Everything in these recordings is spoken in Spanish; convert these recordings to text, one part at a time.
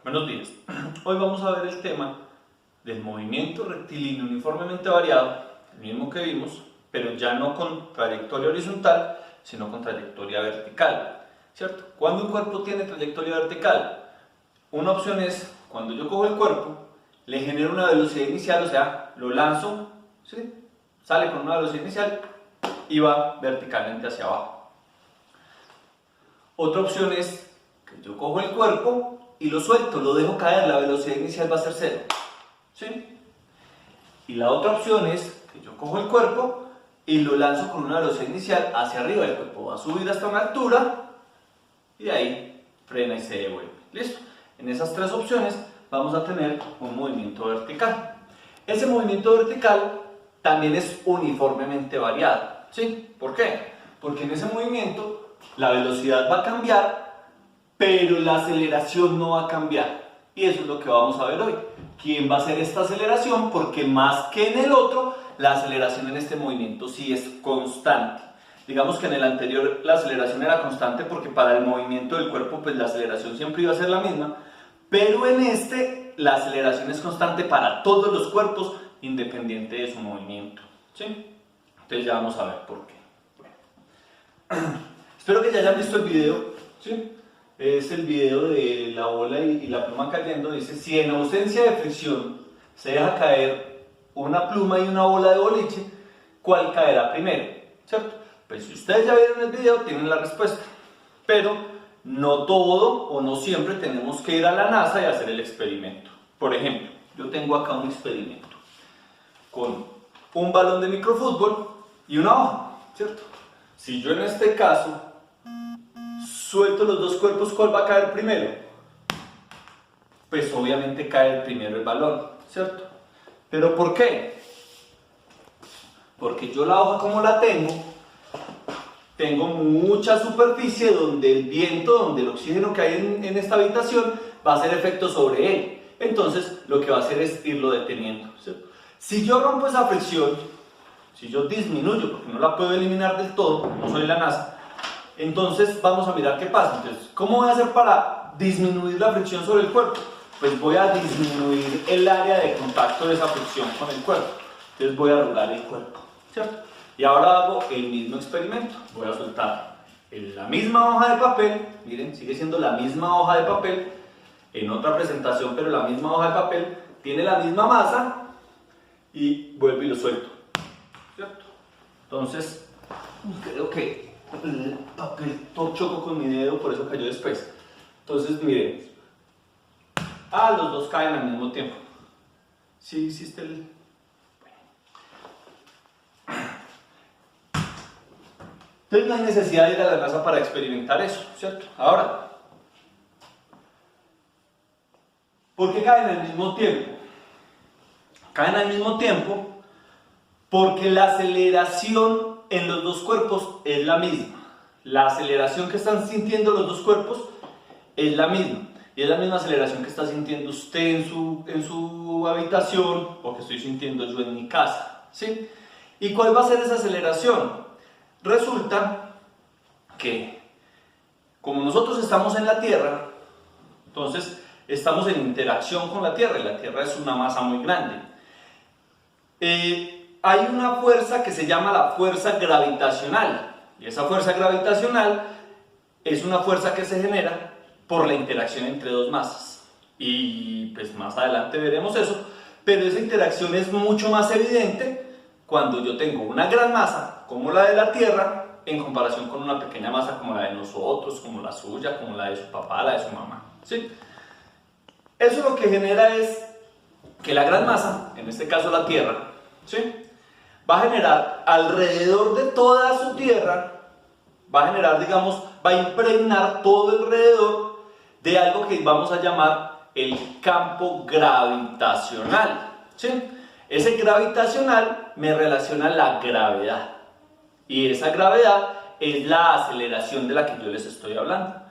Buenos días. Hoy vamos a ver el tema del movimiento rectilíneo uniformemente variado, el mismo que vimos, pero ya no con trayectoria horizontal, sino con trayectoria vertical, ¿cierto? ¿Cuándo un cuerpo tiene trayectoria vertical? Una opción es cuando yo cojo el cuerpo, le genero una velocidad inicial, o sea, lo lanzo, ¿sí? Sale con una velocidad inicial y va verticalmente hacia abajo. Otra opción es que yo cojo el cuerpo y lo suelto, lo dejo caer, la velocidad inicial va a ser cero, ¿sí? Y la otra opción es que yo cojo el cuerpo y lo lanzo con una velocidad inicial hacia arriba, el cuerpo va a subir hasta una altura y de ahí frena y se devuelve. ¿Listo? En esas tres opciones vamos a tener un movimiento vertical. Ese movimiento vertical también es uniformemente variado, ¿sí? ¿Por qué? Porque en ese movimiento la velocidad va a cambiar, pero la aceleración no va a cambiar. Y eso es lo que vamos a ver hoy. ¿Quién va a hacer esta aceleración? Porque más que en el otro, la aceleración en este movimiento sí es constante. Digamos que en el anterior la aceleración era constante porque para el movimiento del cuerpo pues la aceleración siempre iba a ser la misma, pero en este la aceleración es constante para todos los cuerpos independiente de su movimiento, ¿sí? Entonces ya vamos a ver por qué. Bueno. Espero que ya hayan visto el video, ¿sí? Es el video de la bola y la pluma cayendo. Dice: si en ausencia de fricción se deja caer una pluma y una bola de boliche, ¿cuál caerá primero? ¿Cierto? Pues si ustedes ya vieron el video tienen la respuesta, pero no todo o no siempre tenemos que ir a la NASA y hacer el experimento. Por ejemplo, yo tengo acá un experimento con un balón de microfútbol y una hoja, ¿cierto? Si yo en este caso suelto los dos cuerpos, ¿cuál va a caer primero? Pues obviamente cae primero el balón, ¿cierto? ¿Pero por qué? Porque yo la hoja como la tengo mucha superficie donde el viento, donde el oxígeno que hay en esta habitación va a hacer efecto sobre él. Entonces lo que va a hacer es irlo deteniendo, ¿cierto? Si yo rompo esa fricción, si yo disminuyo, porque no la puedo eliminar del todo, no soy la NASA, entonces vamos a mirar qué pasa. Entonces, ¿cómo voy a hacer para disminuir la fricción sobre el cuerpo? Pues voy a disminuir el área de contacto de esa fricción con el cuerpo. Entonces voy a rular el cuerpo, ¿cierto? Y ahora hago el mismo experimento. Voy a soltar la misma hoja de papel, miren, sigue siendo la misma hoja de papel, en otra presentación, pero la misma hoja de papel, tiene la misma masa, y vuelvo y lo suelto, ¿cierto? Entonces, creo que el papel chocó con mi dedo, por eso cayó después. Entonces, miren, los dos caen al mismo tiempo. ¿Sí hiciste el...? Entonces no hay necesidad de ir a la NASA para experimentar eso, ¿cierto? Ahora, ¿por qué caen al mismo tiempo? Caen al mismo tiempo porque la aceleración en los dos cuerpos es la misma. La aceleración que están sintiendo los dos cuerpos es la misma. Y es la misma aceleración que está sintiendo usted en su habitación o que estoy sintiendo yo en mi casa, ¿sí? ¿Y cuál va a ser esa aceleración? Resulta que como nosotros estamos en la Tierra, entonces estamos en interacción con la Tierra y la Tierra es una masa muy grande. Hay una fuerza que se llama la fuerza gravitacional, y esa fuerza gravitacional es una fuerza que se genera por la interacción entre dos masas, y pues más adelante veremos eso, pero esa interacción es mucho más evidente cuando yo tengo una gran masa como la de la Tierra en comparación con una pequeña masa como la de nosotros, como la suya, como la de su papá, la de su mamá, ¿sí? Eso lo que genera es que la gran masa, en este caso la Tierra, ¿sí?, va a generar alrededor de toda su Tierra, va a generar, digamos, va a impregnar todo alrededor de algo que vamos a llamar el campo gravitacional, ¿sí? Ese gravitacional me relaciona la gravedad, y esa gravedad es la aceleración de la que yo les estoy hablando,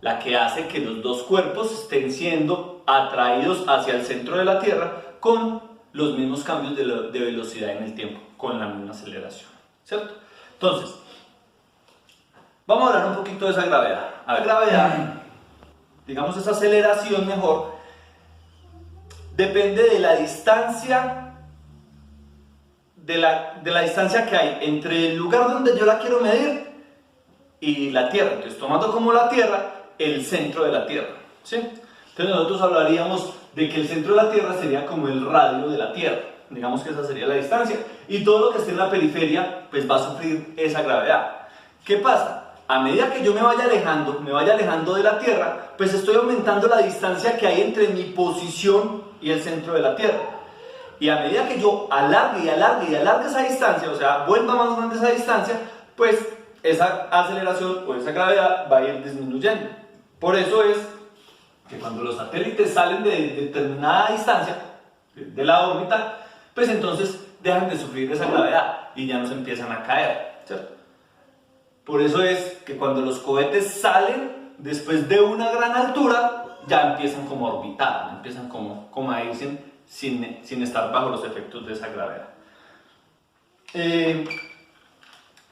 la que hace que los dos cuerpos estén siendo atraídos hacia el centro de la Tierra con los mismos cambios de velocidad en el tiempo, con la misma aceleración, ¿cierto? Entonces, vamos a hablar un poquito de esa gravedad. La gravedad digamos esa aceleración mejor, depende de la distancia de la distancia que hay entre el lugar donde yo la quiero medir y la Tierra. Entonces, tomando como la Tierra el centro de la Tierra, ¿sí? Entonces nosotros hablaríamos de que el centro de la Tierra sería como el radio de la Tierra, digamos que esa sería la distancia, y todo lo que esté en la periferia pues va a sufrir esa gravedad. ¿Qué pasa? A medida que yo me vaya alejando de la Tierra, pues estoy aumentando la distancia que hay entre mi posición y el centro de la Tierra. Y a medida que yo alargue esa distancia, o sea, vuelva más grande esa distancia, pues esa aceleración o esa gravedad va a ir disminuyendo. Por eso es que cuando los satélites salen de determinada distancia de la órbita, pues entonces dejan de sufrir esa gravedad y ya no se empiezan a caer, ¿cierto? Por eso es que cuando los cohetes salen después de una gran altura, ya empiezan como a orbitar, empiezan como a irse sin estar bajo los efectos de esa gravedad.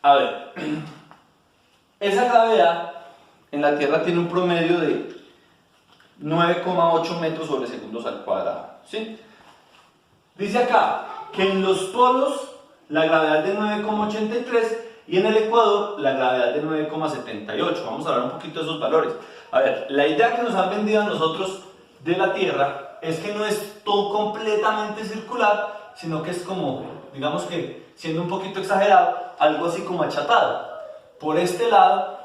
A ver, esa gravedad en la Tierra tiene un promedio de 9,8 metros sobre segundos al cuadrado, ¿sí? Dice acá que en los polos la gravedad es de 9,83 y en el ecuador la gravedad es de 9,78. Vamos a hablar un poquito de esos valores. A ver, la idea que nos han vendido a nosotros de la Tierra es que no es todo completamente circular, sino que es como, digamos que siendo un poquito exagerado, algo así como achatado. Por este lado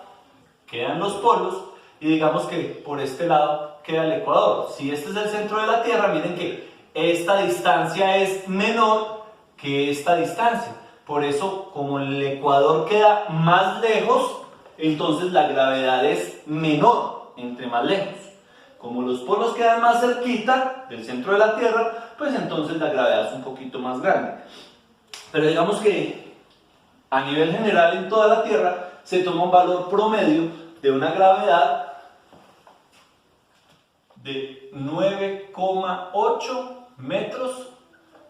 quedan los polos y digamos que por este lado queda el ecuador. Si este es el centro de la Tierra, miren que esta distancia es menor que esta distancia. Por eso, como el ecuador queda más lejos, entonces la gravedad es menor entre más lejos. Como los polos quedan más cerquita del centro de la Tierra, pues entonces la gravedad es un poquito más grande. Pero digamos que a nivel general en toda la Tierra se toma un valor promedio de una gravedad de 9,8 metros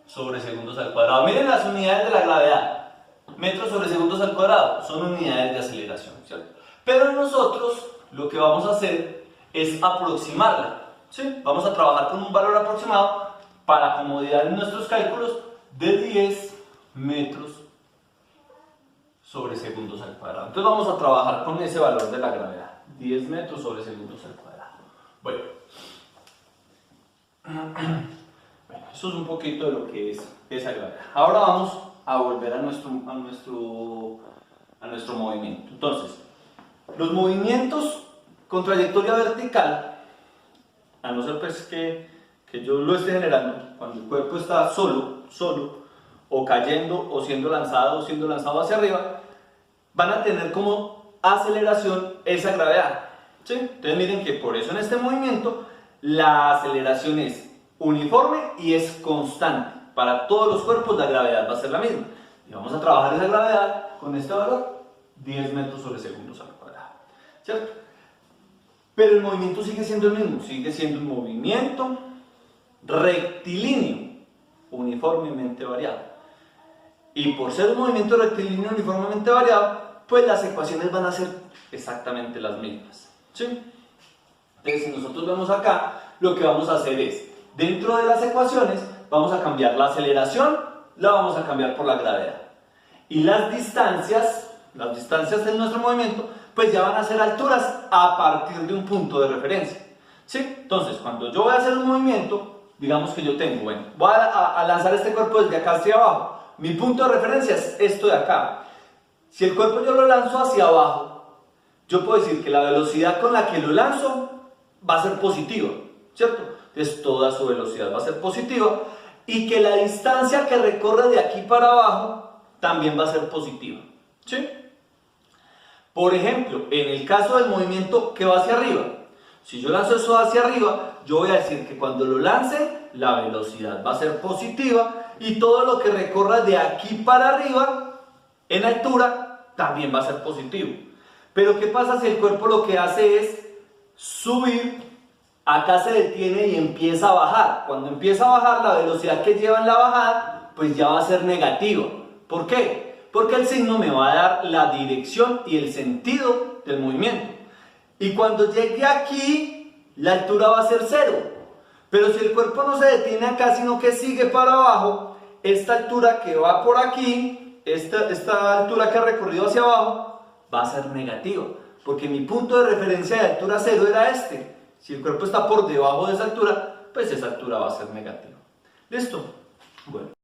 sobre segundos al cuadrado. Miren las unidades de la gravedad. Metros sobre segundos al cuadrado son unidades de aceleración, ¿cierto? Pero nosotros lo que vamos a hacer es aproximarla, ¿sí? Vamos a trabajar con un valor aproximado para comodidad en nuestros cálculos de 10 metros sobre segundos al cuadrado. Entonces vamos a trabajar con ese valor de la gravedad, 10 metros sobre segundos al cuadrado. Bueno, eso es un poquito de lo que es esa gravedad. Ahora vamos a volver a nuestro movimiento. Entonces, los movimientos con trayectoria vertical, a no ser pues que yo lo esté generando, cuando el cuerpo está solo, o cayendo, o siendo lanzado hacia arriba, van a tener como aceleración esa gravedad, ¿sí? Entonces miren que por eso en este movimiento la aceleración es uniforme y es constante. Para todos los cuerpos la gravedad va a ser la misma. Y vamos a trabajar esa gravedad con este valor, 10 metros sobre segundos al cuadrado, ¿cierto? Pero el movimiento sigue siendo el mismo, sigue siendo un movimiento rectilíneo, uniformemente variado. Y por ser un movimiento rectilíneo uniformemente variado, pues las ecuaciones van a ser exactamente las mismas, ¿sí? Entonces, si nosotros vemos acá, lo que vamos a hacer es, dentro de las ecuaciones, vamos a cambiar la aceleración, la vamos a cambiar por la gravedad. Y las distancias de nuestro movimiento, pues ya van a ser alturas a partir de un punto de referencia, ¿sí? Entonces, cuando yo voy a hacer un movimiento, digamos que yo tengo, bueno, voy a lanzar este cuerpo desde acá hacia abajo. Mi punto de referencia es esto de acá. Si el cuerpo yo lo lanzo hacia abajo, yo puedo decir que la velocidad con la que lo lanzo va a ser positiva, ¿cierto? Entonces toda su velocidad va a ser positiva y que la distancia que recorre de aquí para abajo también va a ser positiva, ¿sí? Por ejemplo, en el caso del movimiento que va hacia arriba, si yo lanzo eso hacia arriba, yo voy a decir que cuando lo lance, la velocidad va a ser positiva y todo lo que recorra de aquí para arriba, en altura, también va a ser positivo. Pero ¿qué pasa si el cuerpo lo que hace es subir? Acá se detiene y empieza a bajar. Cuando empieza a bajar, la velocidad que lleva en la bajada, pues ya va a ser negativa. ¿Por qué? Porque el signo me va a dar la dirección y el sentido del movimiento. Y cuando llegue aquí, la altura va a ser 0. Pero si el cuerpo no se detiene acá, sino que sigue para abajo, esta altura que va por aquí, esta altura que ha recorrido hacia abajo, va a ser negativa. Porque mi punto de referencia de altura 0 era este. Si el cuerpo está por debajo de esa altura, pues esa altura va a ser negativa. ¿Listo? Bueno.